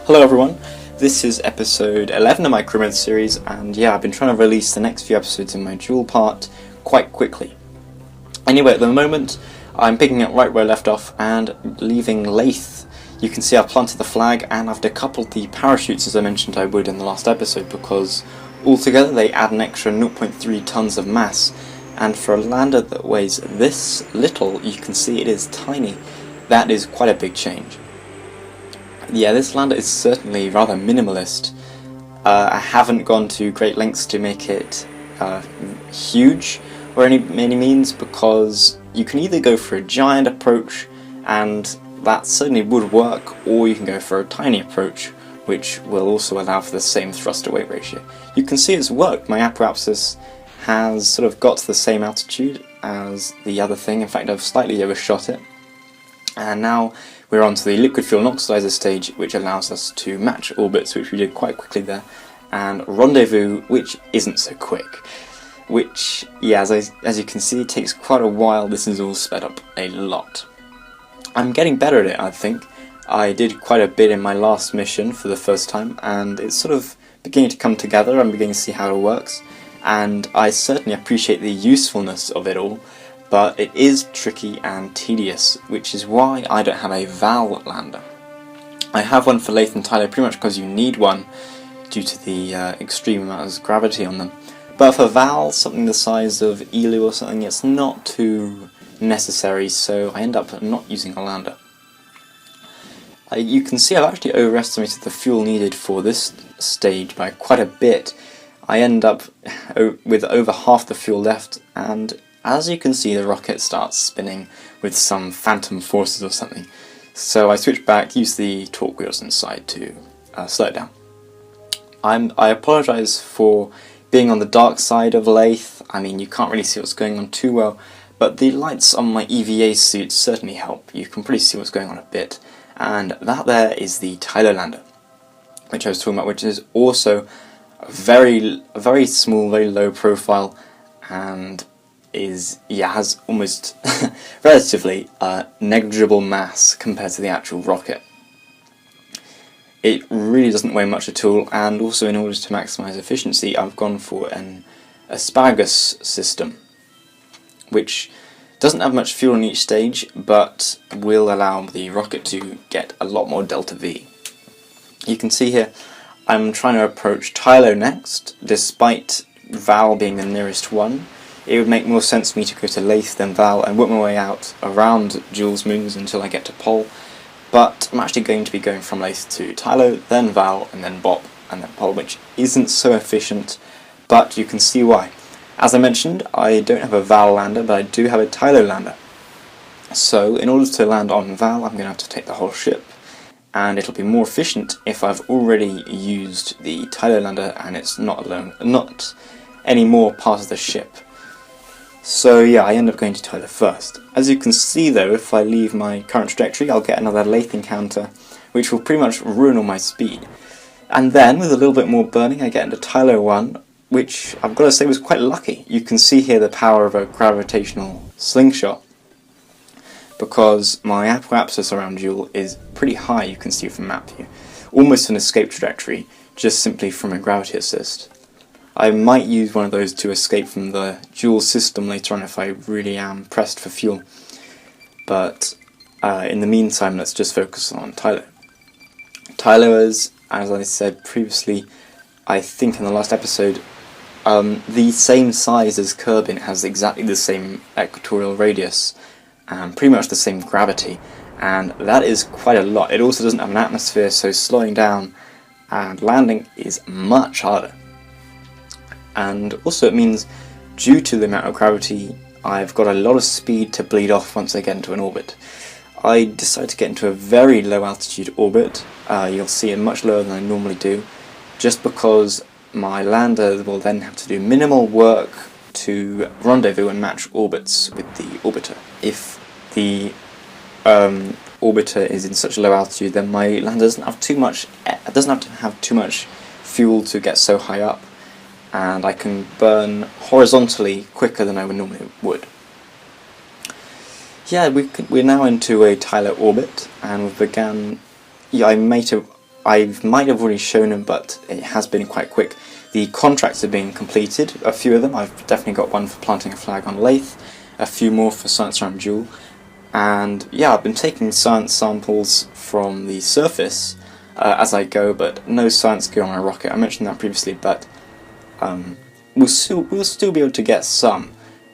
Hello everyone, this is episode 11 of my Crewmate series, and yeah, I've been trying to release the next few episodes in my Jool part quite quickly. Anyway, at the moment, I'm picking up right where I left off and leaving Laythe. You can see I've planted the flag and I've decoupled the parachutes as I mentioned I would in the last episode, because altogether they add an extra 0.3 tons of mass, and for a lander that weighs this little, you can see it is tiny. That is quite a big change. Yeah, this lander is certainly rather minimalist. I haven't gone to great lengths to make it huge or any means, because you can either go for a giant approach, and that certainly would work, or you can go for a tiny approach, which will also allow for the same thrust to weight ratio. You can see it's worked. My apparatus has sort of got to the same altitude as the other thing. In fact, I've slightly overshot it. And now we're on to the liquid fuel and oxidizer stage, which allows us to match orbits, which we did quite quickly there, and rendezvous, which isn't so quick. Which, yeah, as you can see, takes quite a while. This is all sped up a lot. I'm getting better at it, I think. I did quite a bit in my last mission for the first time, and it's sort of beginning to come together. I'm beginning to see how it works, and I certainly appreciate the usefulness of it all. But it is tricky and tedious, which is why I don't have a Vall lander. I have one for Laythe and Tylo pretty much because you need one due to the extreme amount of gravity on them. But for Vall, something the size of Elu or something, it's not too necessary, so I end up not using a lander. You can see I've actually overestimated the fuel needed for this stage by quite a bit. I end up with over half the fuel left, and as you can see, the rocket starts spinning with some phantom forces or something. So I switch back, use the torque wheels inside to slow it down. I apologise for being on the dark side of Laythe. I mean, you can't really see what's going on too well, but the lights on my EVA suit certainly help. You can pretty see what's going on a bit. And that there is the Tylo lander, which I was talking about, which is also a very small, very low profile, and has almost relatively negligible mass compared to the actual rocket. It really doesn't weigh much at all, and also in order to maximise efficiency, I've gone for an asparagus system, which doesn't have much fuel in each stage, but will allow the rocket to get a lot more delta V. You can see here I'm trying to approach Tylo next, despite Vall being the nearest one. It would make more sense for me to go to Laythe than Vall and work my way out around Jool's moons until I get to Pol, but I'm actually going to be going from Laythe to Tylo, then Vall, and then Bop, and then Pol, which isn't so efficient, but you can see why. As I mentioned, I don't have a Vall lander, but I do have a Tylo lander. So in order to land on Vall, I'm going to have to take the whole ship, and it'll be more efficient if I've already used the Tylo lander and it's not any more part of the ship. So yeah, I end up going to Tylo first. As you can see though, if I leave my current trajectory, I'll get another Laythe encounter, which will pretty much ruin all my speed. And then, with a little bit more burning, I get into Tylo 1, which I've got to say was quite lucky. You can see here the power of a gravitational slingshot, because my apparatus around Jool is pretty high, you can see from map view. Almost an escape trajectory, just simply from a gravity assist. I might use one of those to escape from the Jool system later on if I really am pressed for fuel. But in the meantime, let's just focus on Tylo. Tylo is, as I said previously, I think in the last episode, the same size as Kerbal. It has exactly the same equatorial radius and pretty much the same gravity, and that is quite a lot. It also doesn't have an atmosphere, so slowing down and landing is much harder. And also it means, due to the amount of gravity, I've got a lot of speed to bleed off once I get into an orbit. I decided to get into a very low altitude orbit. You'll see it much lower than I normally do, just because my lander will then have to do minimal work to rendezvous and match orbits with the orbiter. If the orbiter is in such a low altitude, then my lander doesn't have to have too much fuel to get so high up, and I can burn horizontally quicker than I normally would. Yeah, we're now into a Tylo orbit, and we've began. Yeah, I made I might have already shown them, but it has been quite quick. The contracts have been completed, a few of them. I've definitely got one for planting a flag on Laythe, a few more for science around Jool, and yeah, I've been taking science samples from the surface as I go, but no science gear on a rocket. I mentioned that previously, but we'll still be able to get some.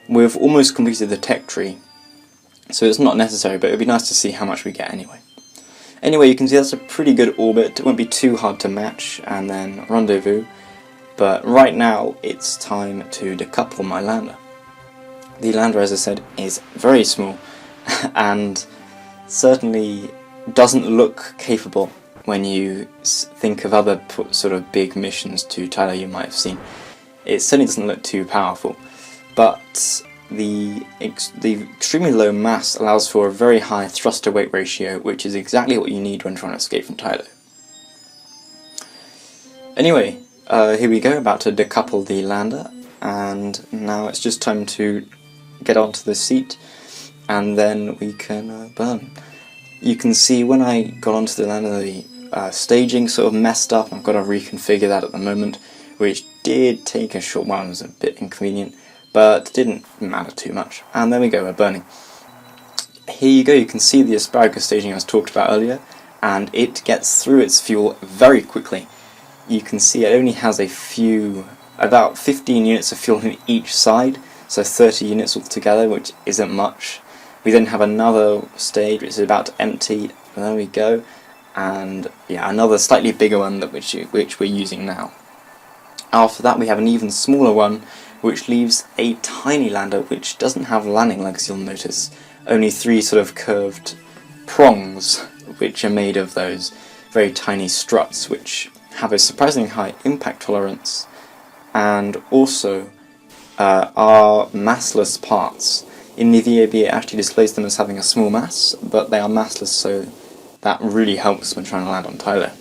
We've almost completed the tech tree, so it's not necessary, but it would be nice to see how much we get anyway. Anyway, you can see that's a pretty good orbit. It won't be too hard to match, and then rendezvous. But right now, it's time to decouple my lander. The lander, as I said, is very small, and certainly doesn't look capable when you think of other sort of big missions to Tylo you might have seen. It certainly doesn't look too powerful, but the extremely low mass allows for a very high thrust-to-weight ratio, which is exactly what you need when trying to escape from Tylo. Anyway, here we go, about to decouple the lander, and now it's just time to get onto the seat, and then we can burn. You can see when I got onto the lander, the staging sort of messed up. I've got to reconfigure that at the moment, which did take a short while. It was a bit inconvenient, but didn't matter too much. And there we go, we're burning. Here you go, you can see the asparagus staging I was talked about earlier, and it gets through its fuel very quickly. You can see it only has about 15 units of fuel in each side, so 30 units altogether, which isn't much. We then have another stage which is about to empty, and there we go, and yeah, another slightly bigger one which we're using now. After that we have an even smaller one, which leaves a tiny lander which doesn't have landing legs, you'll notice. Only 3 sort of curved prongs, which are made of those very tiny struts, which have a surprisingly high impact tolerance, and also are massless parts. In the VAB it actually displays them as having a small mass, but they are massless, so that really helps when trying to land on Tylo.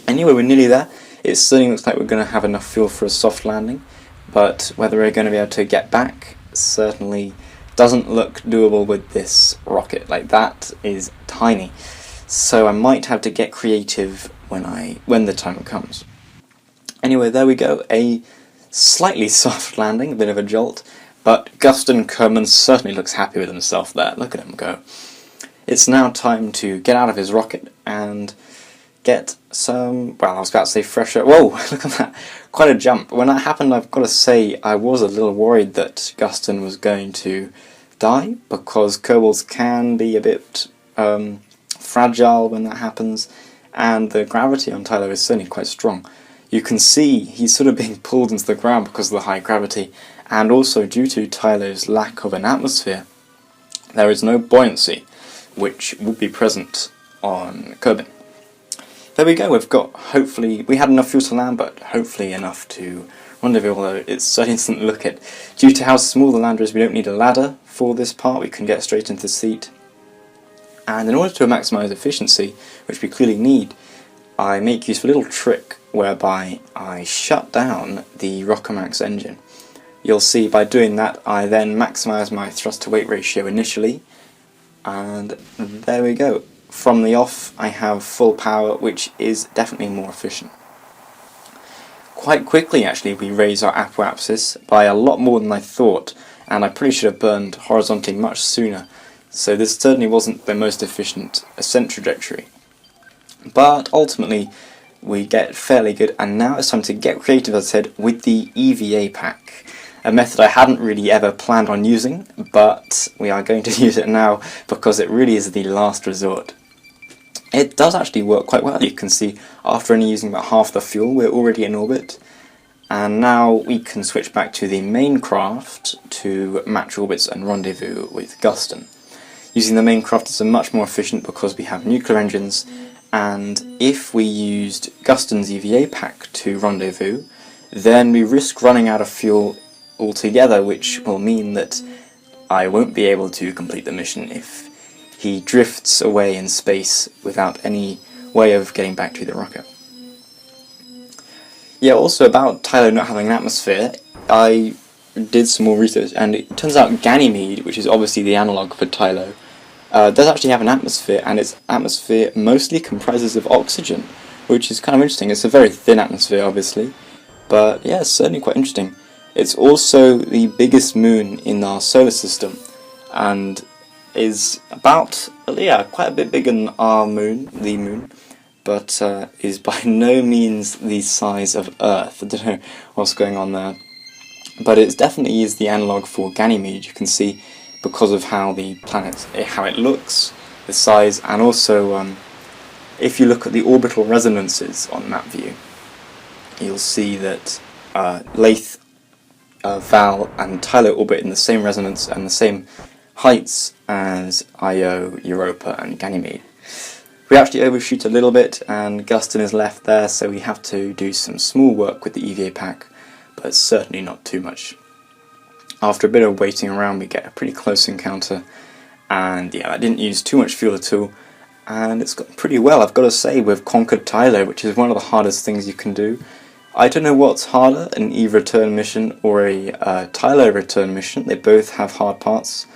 Anyway, we're nearly there. It certainly looks like we're going to have enough fuel for a soft landing, but whether we're going to be able to get back certainly doesn't look doable with this rocket. Like, that is tiny, so I might have to get creative when the time comes. Anyway, there we go, a slightly soft landing, a bit of a jolt, but Guston Kerman certainly looks happy with himself there. Look at him go. It's now time to get out of his rocket and get some, well, I was about to say fresh air. Whoa, look at that, quite a jump. When that happened, I've got to say, I was a little worried that Guston was going to die, because Kerbals can be a bit fragile when that happens, and the gravity on Tylo is certainly quite strong. You can see he's sort of being pulled into the ground because of the high gravity, and also due to Tylo's lack of an atmosphere, there is no buoyancy, which would be present on Kerbin. There we go, we had enough fuel to land, but hopefully enough to rendezvous, although it certainly doesn't look it. Due to how small the lander is, we don't need a ladder for this part, we can get straight into the seat. And in order to maximise efficiency, which we clearly need, I make use of a little trick whereby I shut down the Rockomax engine. You'll see by doing that I then maximise my thrust to weight ratio initially, and there we go. From the off I have full power, which is definitely more efficient. Quite quickly actually we raise our apoapsis by a lot more than I thought, and I probably should have burned horizontally much sooner, so this certainly wasn't the most efficient ascent trajectory. But ultimately we get fairly good, and now it's time to get creative, as I said, with the EVA pack. A method I hadn't really ever planned on using, but we are going to use it now because it really is the last resort. It does actually work quite well. You can see after only using about half the fuel we're already in orbit, and now we can switch back to the main craft to match orbits and rendezvous with Guston. Using the main craft is much more efficient because we have nuclear engines, and if we used Guston's EVA pack to rendezvous, then we risk running out of fuel altogether, which will mean that I won't be able to complete the mission if he drifts away in space without any way of getting back to the rocket. Yeah, also about Tylo not having an atmosphere, I did some more research, and it turns out Ganymede, which is obviously the analogue for Tylo, does actually have an atmosphere, and its atmosphere mostly comprises of oxygen, which is kind of interesting. It's a very thin atmosphere, obviously, but yeah, it's certainly quite interesting. It's also the biggest moon in our solar system, and is about, yeah, quite a bit bigger than our moon, the moon, but is by no means the size of Earth. I don't know what's going on there, but it definitely is the analogue for Ganymede. You can see, because of how the planet, how it looks, the size, and also if you look at the orbital resonances on map view, you'll see that Laythe, Vall and Tylo orbit in the same resonance and the same heights as Io, Europa and Ganymede. We actually overshoot a little bit, and Guston is left there, so we have to do some small work with the EVA pack, but certainly not too much. After a bit of waiting around, we get a pretty close encounter, and yeah, I didn't use too much fuel at all, and it's gone pretty well, I've got to say. We've conquered Tylo, which is one of the hardest things you can do. I don't know what's harder, an Eve return mission or a Tylo return mission. They both have hard parts.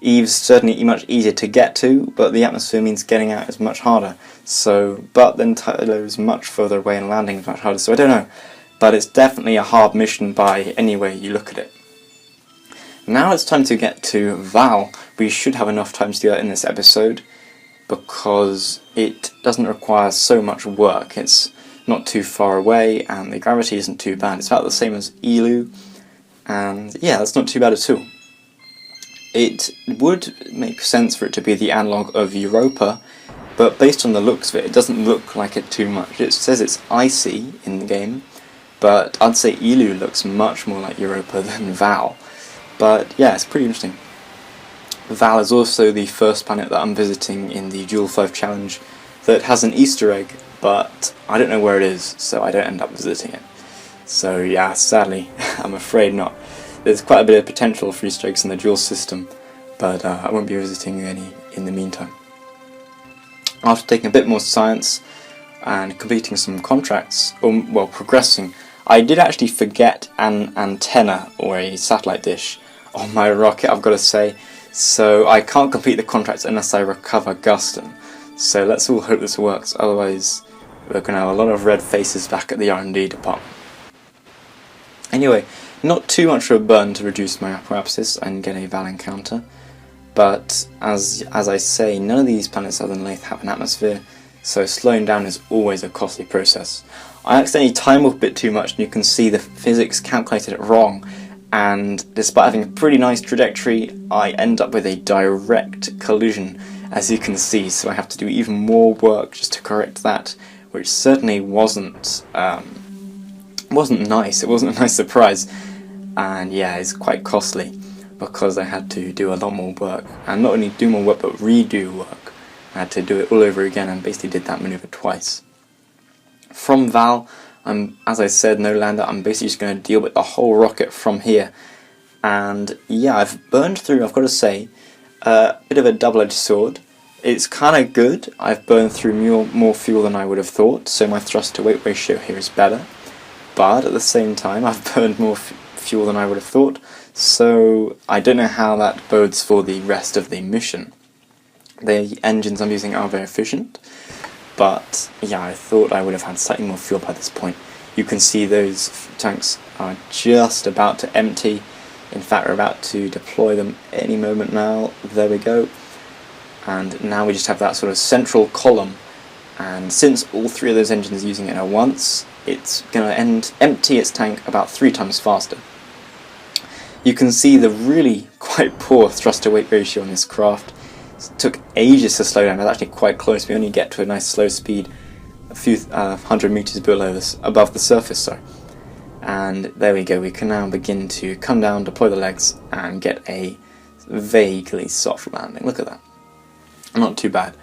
Eve's certainly much easier to get to, but the atmosphere means getting out is much harder. So, but then Tylo's much further away and landing is much harder, so I don't know. But it's definitely a hard mission by any way you look at it. Now it's time to get to Vall. We should have enough time to do that in this episode, because it doesn't require so much work. It's not too far away, and the gravity isn't too bad. It's about the same as Elu, and yeah, that's not too bad at all. It would make sense for it to be the analogue of Europa, but based on the looks of it, it doesn't look like it too much. It says it's icy in the game, but I'd say Elu looks much more like Europa than Vall. But yeah, it's pretty interesting. Vall is also the first planet that I'm visiting in the Jool 5 challenge that has an Easter egg, but I don't know where it is, so I don't end up visiting it. So yeah, sadly, I'm afraid not. There's quite a bit of potential for Easter eggs in the Jool system, but I won't be visiting any in the meantime. After taking a bit more science and completing some contracts, or well, progressing, I did actually forget an antenna or a satellite dish on my rocket, I've got to say, so I can't complete the contracts unless I recover Guston. So let's all hope this works, otherwise we're going to have a lot of red faces back at the R&D department. Anyway, not too much of a burn to reduce my apoapsis and get a Vall encounter, but as I say, none of these planets other than Laythe have an atmosphere, so slowing down is always a costly process. I accidentally time warp a bit too much, and you can see the physics calculated it wrong, and despite having a pretty nice trajectory, I end up with a direct collision, as you can see, so I have to do even more work just to correct that, which certainly wasn't nice. It wasn't a nice surprise, and yeah, it's quite costly because I had to do a lot more work, and not only do more work but redo work. I had to do it all over again and basically did that maneuver twice. From Vall, as I said, no lander. I'm basically just going to deal with the whole rocket from here, and yeah, I've burned through, I've got to say, a bit of a double-edged sword. It's kind of good. I've burned through more fuel than I would have thought, so my thrust to weight ratio here is better. But at the same time, I've burned more fuel than I would have thought, so I don't know how that bodes for the rest of the mission. The engines I'm using are very efficient, but yeah, I thought I would have had slightly more fuel by this point. You can see those tanks are just about to empty. In fact, we're about to deploy them any moment now. There we go. And now we just have that sort of central column, and since all three of those engines are using it at once, it's going to empty its tank about 3 times faster. You can see the really quite poor thrust to weight ratio on this craft. It took ages to slow down. It's actually quite close. We only get to a nice slow speed a few 100 meters above the surface. Sorry. And there we go. We can now begin to come down, deploy the legs, and get a vaguely soft landing. Look at that. Not too bad.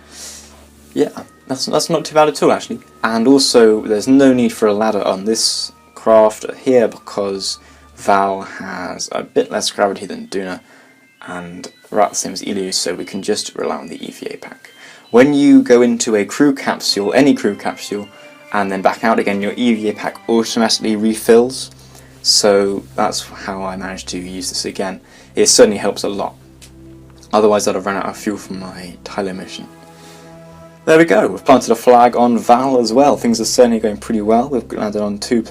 Yeah, that's not too bad at all, actually. And also, there's no need for a ladder on this craft here because Vall has a bit less gravity than Duna, and right the same as Elu, so we can just rely on the EVA pack. When you go into a crew capsule, any crew capsule, and then back out again, your EVA pack automatically refills. So that's how I managed to use this again. It certainly helps a lot. Otherwise I'd have run out of fuel from my Tylo mission. There we go, we've planted a flag on Vall as well. Things are certainly going pretty well. We've landed on two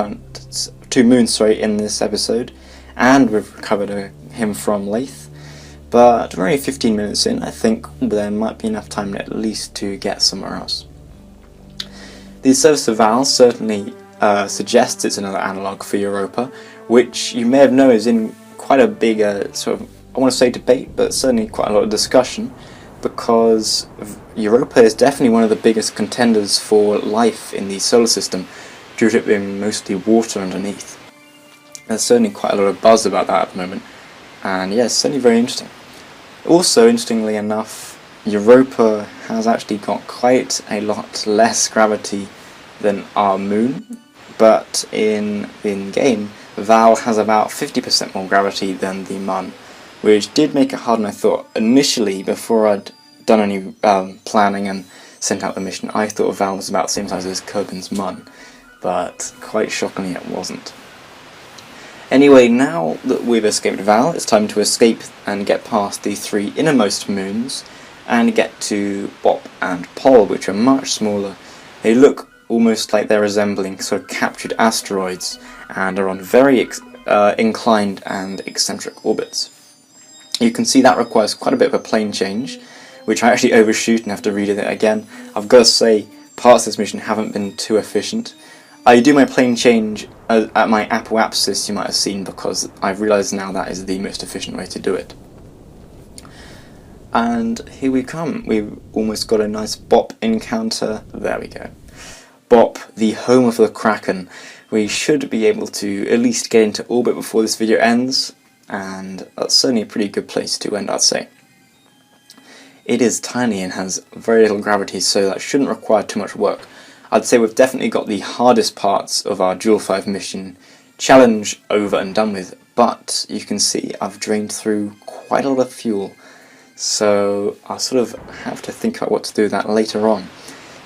moons in this episode, and we've recovered him from Laythe. But we're only 15 minutes in. I think there might be enough time at least to get somewhere else. The service of Vall certainly suggests it's another analogue for Europa, which you may have known is in quite a big sort of, I want to say debate, but certainly quite a lot of discussion, because Europa is definitely one of the biggest contenders for life in the solar system, due to it being mostly water underneath. There's certainly quite a lot of buzz about that at the moment, and yeah, it's certainly very interesting. Also, interestingly enough, Europa has actually got quite a lot less gravity than our moon, but in game, Vall has about 50% more gravity than the Mun, which did make it harder than I thought. Initially, before I'd done any planning and sent out the mission, I thought Vall was about the same size as Kerbin's Mun, but quite shockingly it wasn't. Anyway, now that we've escaped Vall, it's time to escape and get past the 3 innermost moons and get to Bop and Pol, which are much smaller. They look almost like they're resembling sort of captured asteroids and are on very inclined and eccentric orbits. You can see that requires quite a bit of a plane change, which I actually overshoot and have to redo it again. I've got to say, parts of this mission haven't been too efficient. I do my plane change at my apoapsis, you might have seen, because I've realised now that is the most efficient way to do it. And here we come. We've almost got a nice Bop encounter. There we go. Bop, the home of the Kraken. We should be able to at least get into orbit before this video ends, and that's certainly a pretty good place to end, I'd say. It is tiny and has very little gravity, so that shouldn't require too much work. I'd say we've definitely got the hardest parts of our Jool 5 mission challenge over and done with, but you can see I've drained through quite a lot of fuel, so I'll sort of have to think about what to do with that later on.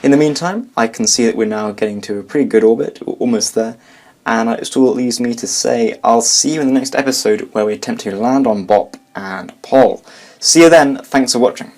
In the meantime, I can see that we're now getting to a pretty good orbit, we're almost there, and it still leaves me to say I'll see you in the next episode where we attempt to land on Bop and Pol. See you then, thanks for watching.